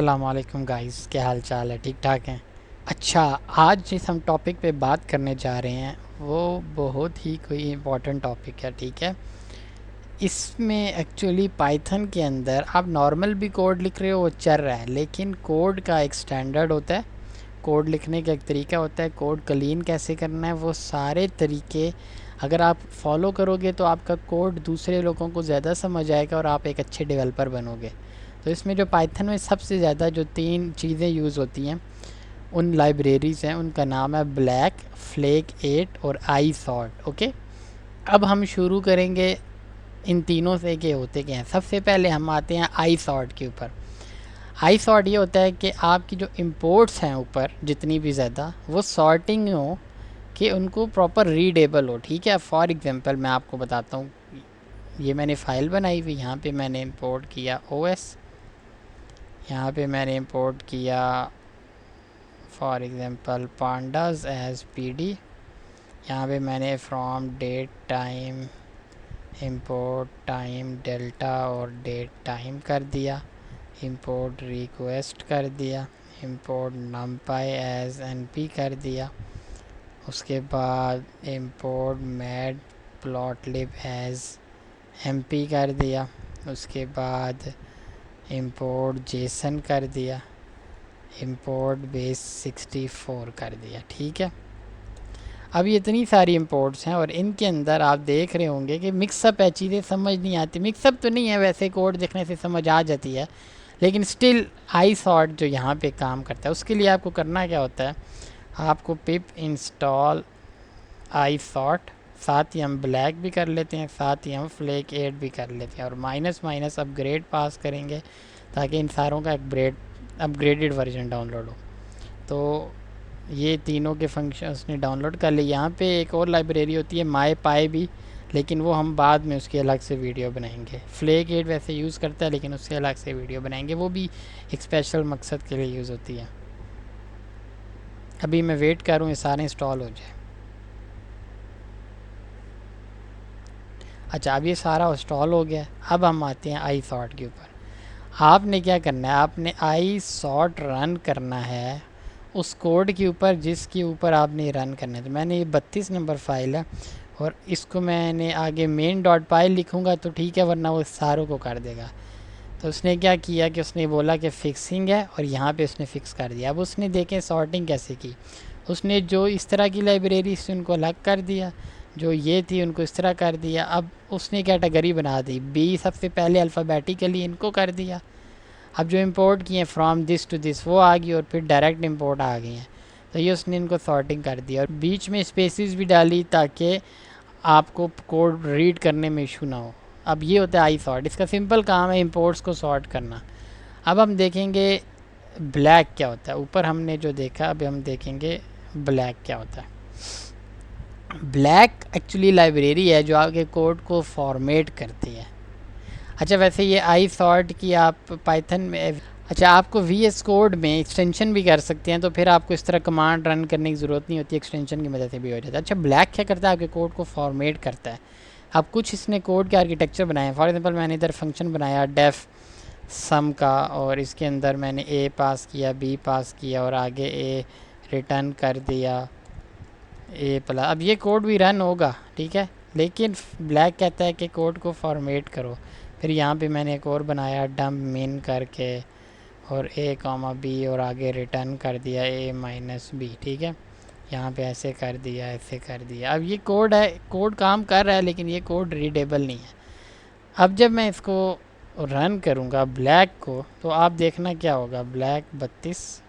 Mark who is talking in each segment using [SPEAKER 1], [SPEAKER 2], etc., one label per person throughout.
[SPEAKER 1] अस्सलामुअलैकुम गाइस, क्या हाल चाल है? ठीक ठाक हैं? अच्छा, आज जिस हम टॉपिक पे बात करने जा रहे हैं वो बहुत ही कोई इम्पोर्टेंट टॉपिक है। ठीक है, इसमें एक्चुअली पाइथन के अंदर आप नॉर्मल भी कोड लिख रहे हो, वो चल रहा है, लेकिन कोड का एक स्टैंडर्ड होता है, कोड लिखने का एक तरीका होता है, कोड क्लीन कैसे करना है, वो सारे तरीके अगर आप फॉलो करोगे तो आपका कोड दूसरे लोगों को ज़्यादा समझ आएगा और आप एक अच्छे डेवलपर बनोगे। तो इसमें जो पाइथन में सबसे ज़्यादा जो 3 चीज़ें यूज़ होती हैं, उन लाइब्रेरीज़ हैं, उनका नाम है ब्लैक, फ्लेक 8 और आई सॉर्ट। ओके, अब हम शुरू करेंगे इन तीनों से कि होते क्या हैं। सबसे पहले हम आते हैं आई सॉर्ट के ऊपर। आई सॉर्ट ये होता है कि आपकी जो इंपोर्ट्स हैं ऊपर जितनी भी ज़्यादा, वो सॉर्टिंग हो कि उनको प्रॉपर रीडेबल हो। ठीक है, फॉर एग्ज़ाम्पल मैं आपको बताता हूँ, ये मैंने फ़ाइल बनाई हुई, यहाँ पे मैंने इंपोर्ट किया ओएस, यहाँ पे मैंने इंपोर्ट किया for example pandas as PD, यहाँ पे मैंने from datetime import timedelta और डेट टाइम कर दिया, इंपोर्ट रिक्वेस्ट कर दिया, इंपोर्ट numpy एज np कर दिया, उसके बाद import matplotlib as mp कर दिया, उसके बाद इंपोर्ट जेसन कर दिया, इंपोर्ट बेस 64 कर दिया। ठीक है, अब ये इतनी सारी इंपोर्ट्स हैं और इनके अंदर आप देख रहे होंगे कि मिक्सअप है, चीज़ें समझ नहीं आती। मिक्सअप तो नहीं है, वैसे कोड देखने से समझ आ जाती है, लेकिन स्टिल आई सॉर्ट जो यहाँ पे काम करता है, उसके लिए आपको करना क्या होता है, आपको पिप इंस्टॉल आई सॉर्ट, साथ ही हम ब्लैक भी कर लेते हैं, साथ ही हम फ्लेक 8 भी कर लेते हैं, और माइनस माइनस अपग्रेड पास करेंगे ताकि इन सारों का अपग्रेडेड वर्जन डाउनलोड हो। तो ये तीनों के फंक्शन उसने डाउनलोड कर लिए। यहाँ पे एक और लाइब्रेरी होती है माई पाई भी, लेकिन वो हम बाद में उसकी अलग से वीडियो बनाएंगे। फ्लेक 8 वैसे यूज़ करता है, लेकिन उससे अलग से वीडियो बनाएंगे, वो भी एक स्पेशल मकसद के लिए यूज़ होती है। अभी मैं वेट कर रहा हूँ ये सारे इंस्टॉल हो जाए। अच्छा, अब ये सारा इंस्टॉल हो गया। अब हम आते हैं आई सॉर्ट के ऊपर। आपने क्या करना है, आपने आई सॉर्ट रन करना है उस कोड के ऊपर जिसके ऊपर आपने रन करना है। तो मैंने ये 32 नंबर फाइल है और इसको मैंने आगे मेन डॉट पाई लिखूँगा तो ठीक है, वरना वो सारों को कर देगा। तो उसने क्या किया कि उसने बोला कि फिक्सिंग है और यहाँ पे उसने फ़िक्स कर दिया। अब उसने देखें सॉर्टिंग कैसे की, उसने जो इस तरह की लाइब्रेरी से उनको अलग कर दिया, जो ये थी उनको इस तरह कर दिया। अब उसने कैटेगरी बना दी, बी सबसे पहले अल्फ़ाबेटिकली इनको कर दिया। अब जो इंपोर्ट किए फ्रॉम दिस टू दिस वो आ गई और फिर डायरेक्ट इंपोर्ट आ गई हैं, तो ये उसने इनको सॉर्टिंग कर दिया और बीच में स्पेसिस भी डाली ताकि आपको कोड रीड करने में इशू ना हो। अब ये होता है आई सॉर्ट, इसका सिंपल काम है इंपोर्ट्स को सॉर्ट करना। अब हम देखेंगे ब्लैक क्या होता है। ऊपर हमने जो देखा, अभी हम देखेंगे ब्लैक क्या होता है। ब्लैक एक्चुअली लाइब्रेरी है जो आपके कोड को फॉर्मेट करती है। अच्छा, वैसे ये आई सॉर्ट की आप पाइथन में, अच्छा आपको वी एस कोड में एक्सटेंशन भी कर सकते हैं, तो फिर आपको इस तरह कमांड रन करने की ज़रूरत नहीं होती, एक्सटेंशन की मदद से भी हो जाता है। अच्छा, ब्लैक क्या करता है, आपके कोड को फॉर्मेट करता है। अब कुछ इसने कोड के आर्किटेक्चर बनाए हैं। फॉर एग्जांपल मैंने इधर फंक्शन बनाया डेफ सम का, और इसके अंदर मैंने ए पास किया, बी पास किया और आगे ए रिटर्न कर दिया, ए प्लस। अब ये कोड भी रन होगा, ठीक है, लेकिन ब्लैक कहता है कि कोड को फॉर्मेट करो। फिर यहाँ पे मैंने एक और बनाया डम्प मिन करके, और ए कॉमा बी और आगे रिटर्न कर दिया ए माइनस बी। ठीक है, यहाँ पे ऐसे कर दिया, ऐसे कर दिया। अब ये कोड है, कोड काम कर रहा है, लेकिन ये कोड रीडेबल नहीं है। अब जब मैं इसको रन करूँगा ब्लैक को, तो आप देखना क्या होगा, ब्लैक 32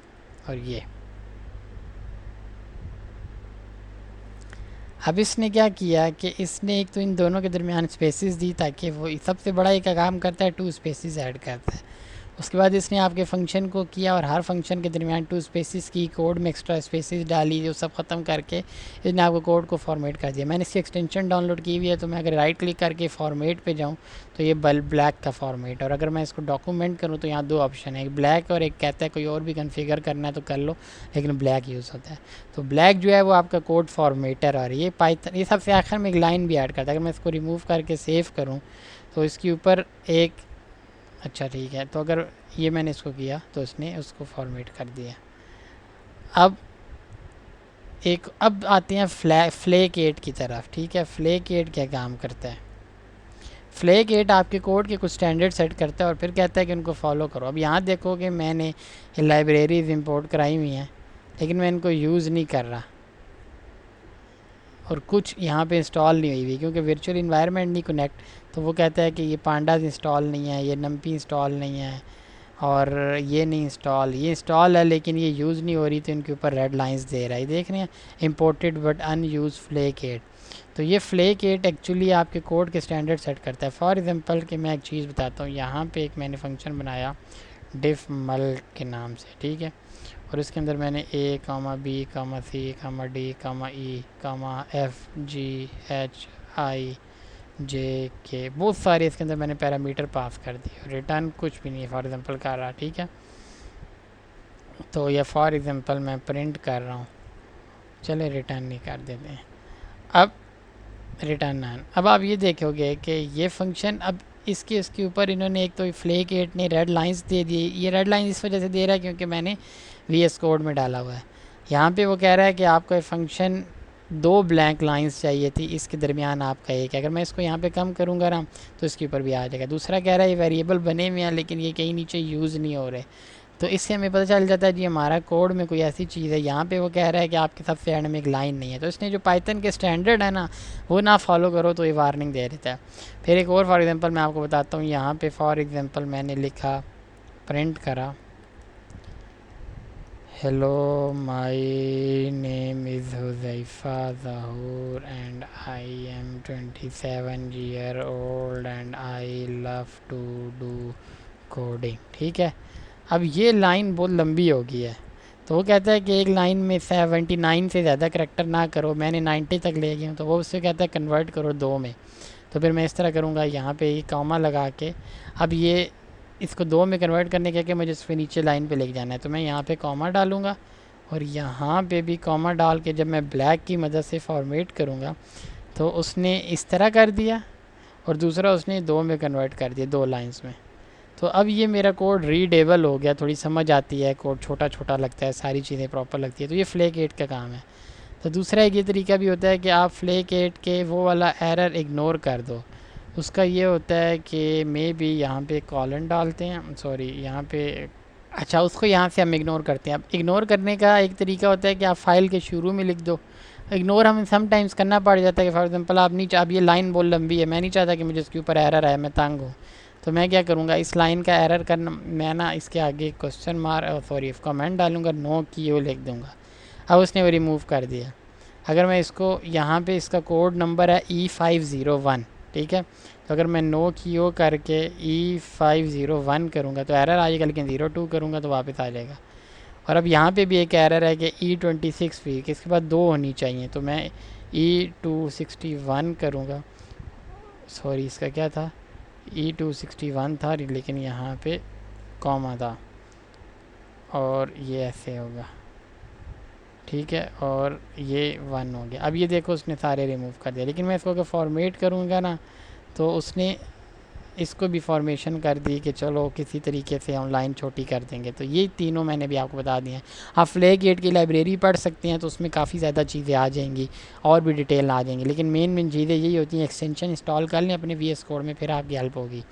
[SPEAKER 1] और ये। अब इसने क्या किया कि इसने एक तो इन दोनों के दरमियान स्पेसिस दी ताकि वो सबसे बड़ा एक काम करता है, 2 स्पेसिस ऐड करता है। उसके बाद इसने आपके फंक्शन को किया और हर फंक्शन के दरमियान 2 स्पेसिस की, कोड में एक्स्ट्रा स्पेसिस डाली, जो सब ख़त्म करके इसने आपको कोड को फॉर्मेट कर दिया। मैंने इसकी एक्सटेंशन डाउनलोड की हुई है, तो मैं अगर राइट क्लिक करके फॉर्मेट पे जाऊँ तो ये ब्लैक का फॉर्मेट। और अगर मैं इसको डॉक्यूमेंट करूँ तो यहाँ 2 ऑप्शन है, एक ब्लैक और एक कहता है कोई और भी कन्फिगर करना है तो कर लो, लेकिन ब्लैक यूज़ होता है। तो ब्लैक जो है वो आपका कोड फॉर्मेटर, और ये पाइथन ये सबसे आखिर में एक लाइन भी ऐड करता है। अगर मैं इसको रिमूव करके सेव करूँ तो इसके ऊपर एक, अच्छा ठीक है, तो अगर ये मैंने इसको किया तो इसने उसको फॉर्मेट कर दिया। अब अब आते हैं फ्लेक 8 की तरफ, ठीक है। फ्लेक 8 क्या काम करता है? फ्लेक 8 आपके कोड के कुछ स्टैंडर्ड सेट करता है और फिर कहता है कि उनको फॉलो करो। अब यहाँ देखो कि मैंने ये लाइब्रेरीज इंपोर्ट कराई हुई हैं, लेकिन मैं इनको यूज़ नहीं कर रहा, और कुछ यहाँ पे इंस्टॉल नहीं हुई हुई क्योंकि वर्चुअल इन्वायरमेंट नहीं कनेक्ट। तो वो कहता है कि ये पांडास इंस्टॉल नहीं है, ये नम्पी इंस्टॉल नहीं है, और ये नहीं इंस्टॉल, ये इंस्टॉल है लेकिन ये यूज़ नहीं हो रही, तो इनके ऊपर रेड लाइंस दे रहा है। देख रहे हैं, इम्पोर्टेड बट अनयूज फ्लेक 8। तो ये फ्लेक 8 एक्चुअली आपके कोड के स्टैंडर्ड सेट करता है। फॉर एग्जांपल कि मैं एक चीज़ बताता हूँ, यहाँ पे एक मैंने फंक्शन बनाया डिफ मल के नाम से, ठीक है। और इसके अंदर मैंने A comma B comma C comma D comma E comma F G H I J K बहुत सारे इसके अंदर मैंने पैरामीटर पास कर दिए। रिटर्न कुछ भी नहीं है फॉर एग्जांपल कर रहा, ठीक है। तो ये फॉर एग्जांपल मैं प्रिंट कर रहा हूँ, चले रिटर्न नहीं कर देते हैं। अब रिटर्न नन। अब आप ये देखोगे कि ये फंक्शन अब इसके ऊपर इन्होंने एक तो फ्लेक 8 ने रेड लाइंस दे दी। ये रेड लाइन इस वजह से दे रहा है क्योंकि मैंने VS कोड में डाला हुआ है। यहाँ पे वो कह रहा है कि आपको ये फंक्शन 2 ब्लैंक लाइंस चाहिए थी, इसके दरमियान आपका एक। अगर मैं इसको यहाँ पे कम करूँगा ना तो इसके ऊपर भी आ जाएगा। दूसरा कह रहा है ये वेरिएबल बने हुए हैं लेकिन ये कहीं नीचे यूज़ नहीं हो रहे। तो इससे हमें पता चल जाता है जी हमारा कोड में कोई ऐसी चीज़ है। यहाँ पे वो कह रहा है कि आपके सबसे एंड में एक लाइन नहीं है, तो इसने जो पाइथन के स्टैंडर्ड है ना वो ना फॉलो करो तो ये वार्निंग दे देता है। फिर एक और फॉर एग्जांपल मैं आपको बताता हूँ। यहाँ पे फॉर एग्जांपल मैंने लिखा, प्रिंट करा, hello my name is Huzaifa Zahoor and I am 27 year old and I love to do coding, ठीक है। अब ये लाइन बहुत लंबी हो गई है, तो वो कहता है कि एक लाइन में 79 से ज़्यादा करैक्टर ना करो। मैंने 90 तक ले गया हूँ, तो वो उससे कहता है कन्वर्ट करो 2 में। तो फिर मैं इस तरह करूँगा, यहाँ पे ये कॉमा लगा के, अब ये इसको 2 में कन्वर्ट करने के मुझे इसके नीचे लाइन पे लेके जाना है, तो मैं यहाँ पे कॉमा डालूँगा और यहाँ पे भी कॉमा डाल के जब मैं ब्लैक की मदद से फॉर्मेट करूँगा तो उसने इस तरह कर दिया, और दूसरा उसने 2 में कन्वर्ट कर दिया, 2 लाइन्स में। तो अब ये मेरा कोड रीडेबल हो गया, थोड़ी समझ आती है, कोड छोटा छोटा लगता है, सारी चीज़ें प्रॉपर लगती है। तो ये फ्लेक 8 का काम है। तो दूसरा एक ये तरीका भी होता है कि आप फ्लेक 8 के वो वाला एरर इग्नोर कर दो। उसका ये होता है कि मे बी यहाँ पे कॉलन डालते हैं, सॉरी यहाँ पे, अच्छा उसको यहाँ से हम इग्नोर करते हैं। अब इग्नोर करने का एक तरीका होता है कि आप फाइल के शुरू में लिख दो। इग्नोर हमें समटाइम्स करना पड़ जाता है कि फॉर एग्जांपल आप नहीं अब ये लाइन बहुत लंबी है, मैं नहीं चाहता कि मुझे इसके ऊपर एरर आए, मैं तंग हूँ। तो मैं क्या करूँगा, इस लाइन का एरर करना, मैं ना इसके आगे क्वेश्चन मार्क सॉरी कमेंट डालूँगा, नो की वो लिख दूँगा। अब उसने वो रिमूव कर दिया। अगर मैं इसको यहाँ पे इसका कोड नंबर है E501, ठीक है। तो अगर मैं नो की ओ करके E501 करूँगा तो एरर आ जाएगा, लेकिन 02 करूँगा तो वापस आ जाएगा। और अब यहाँ पे भी एक एरर है कि E26 भी, कि इसके बाद 2 होनी चाहिए, तो मैं E261 करूँगा, सॉरी इसका क्या था, E261 था लेकिन यहाँ पे कॉमा था, और ये ऐसे होगा, ठीक है। और ये 1 हो गया। अब ये देखो उसने सारे रिमूव कर दिया, लेकिन मैं इसको अगर फॉर्मेट करूँगा ना तो उसने इसको भी फॉर्मेशन कर दी कि चलो किसी तरीके से हम लाइन छोटी कर देंगे। तो ये तीनों मैंने भी आपको बता दिए हैं। आप फ्लैग 8 की लाइब्रेरी पढ़ सकते हैं, तो उसमें काफ़ी ज़्यादा चीज़ें आ जाएंगी और भी डिटेल आ जाएंगी, लेकिन मेन चीज़ें यही होती हैं, एक्सटेंशन इंस्टॉल कर लें अपने VS कोड में, फिर आपकी हेल्प होगी।